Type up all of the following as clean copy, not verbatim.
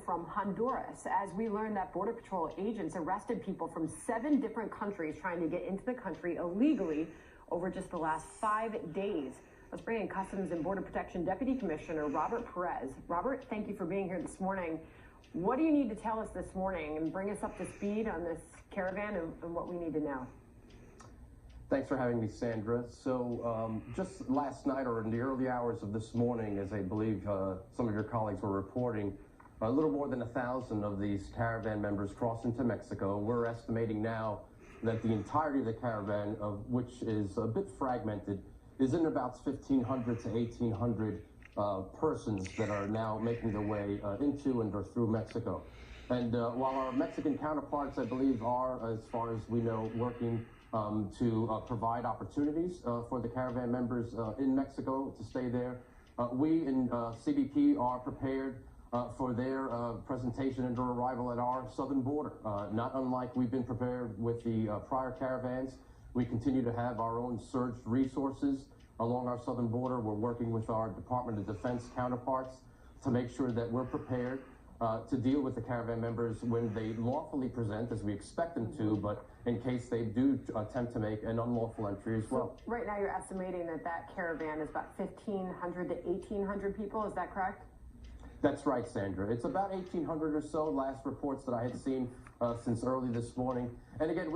from Honduras as we learned that Border Patrol agents arrested people from 7 different countries trying to get into the country illegally over just the last 5 days. Let's bring in Customs and Border Protection Deputy Commissioner Robert Perez. Robert, thank you for being here this morning. What do you need to tell us this morning and bring us up to speed on this caravan and what we need to know? Thanks for having me, Sandra. So just last night or in the early hours of this morning, as I believe some of your colleagues were reporting, a little more than 1,000 of these caravan members crossed into Mexico. We're estimating now that the entirety of the caravan, of which is a bit fragmented, is in about 1,500 to 1,800 persons that are now making their way into and or through Mexico. And while our Mexican counterparts, I believe, are, as far as we know, working to provide opportunities for the caravan members in Mexico to stay there, we in CBP are prepared for their presentation and arrival at our southern border. Not unlike we've been prepared with the prior caravans, we continue to have our own surge resources along our southern border. We're working with our Department of Defense counterparts to make sure that we're prepared to deal with the caravan members when they lawfully present, as we expect them to, but in case they do attempt to make an unlawful entry as well. So right now you're estimating that that caravan is about 1,500 to 1,800 people, is that correct? That's right, Sandra. It's about 1,800 or so, last reports that I had seen since early this morning. And again,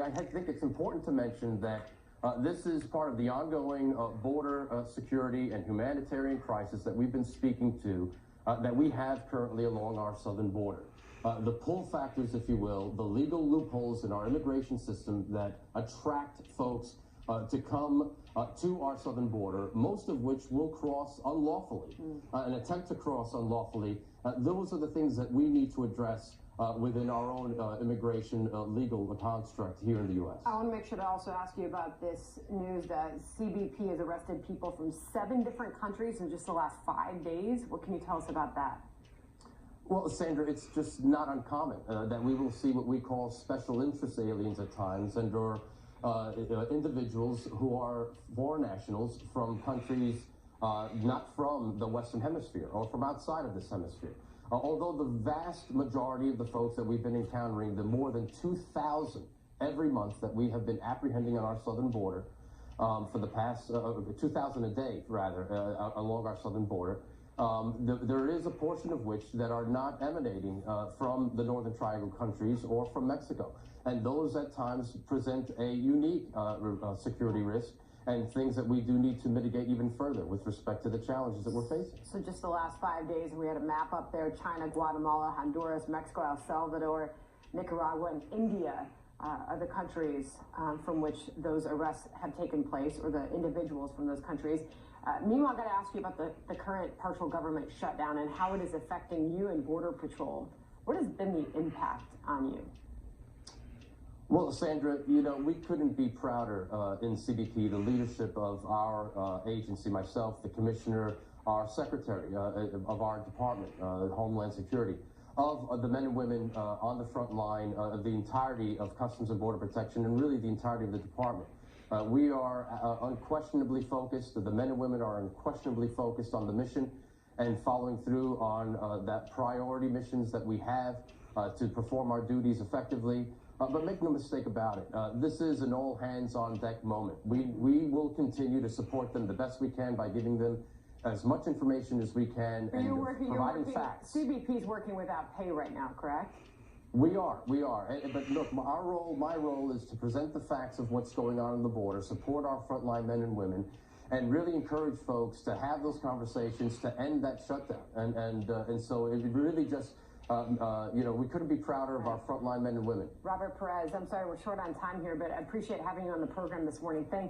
I think it's important to mention that this is part of the ongoing border security and humanitarian crisis that we've been speaking to, that we have currently along our southern border. The pull factors, if you will, the legal loopholes in our immigration system that attract folks to come to our southern border, most of which will cross unlawfully, and attempt to cross unlawfully. Those are the things that we need to address within our own immigration legal construct here in the U.S. I want to make sure to also ask you about this news that CBP has arrested people from 7 different countries in just the last 5 days. What can you tell us about that? Well, Sandra, it's just not uncommon that we will see what we call special interest aliens at times, and or individuals who are foreign nationals from countries not from the Western Hemisphere or from outside of this hemisphere. Although the vast majority of the folks that we've been encountering, the more than 2,000 every month that we have been apprehending on our southern border for the past 2,000 a day, rather, along our southern border, there is a portion of which that are not emanating from the Northern Triangle countries or from Mexico. And those at times present a unique security risk and things that we do need to mitigate even further with respect to the challenges that we're facing. So just the last 5 days, we had a map up there: China, Guatemala, Honduras, Mexico, El Salvador, Nicaragua, and India are the countries from which those arrests have taken place, or the individuals from those countries. Meanwhile, I've got to ask you about the current partial government shutdown and how it is affecting you and Border Patrol. What has been the impact on you? Well, Sandra, you know, we couldn't be prouder in CBP, the leadership of our agency, myself, the commissioner, our secretary of our department, Homeland Security, of the men and women on the front line of the entirety of Customs and Border Protection, and really the entirety of the department. We are unquestionably focused, the men and women are unquestionably focused on the mission and following through on that priority missions that we have to perform our duties effectively. But make no mistake about it, this is an all-hands-on-deck moment. We will continue to support them the best we can by giving them as much information as we can and providing facts. CBP is working without pay right now, correct? We are. But look, my role is to present the facts of what's going on the border, support our frontline men and women, and really encourage folks to have those conversations to end that shutdown. And so it really just... you know, we couldn't be prouder of our frontline men and women. Robert Perez, I'm sorry we're short on time here, but I appreciate having you on the program this morning. Thank you.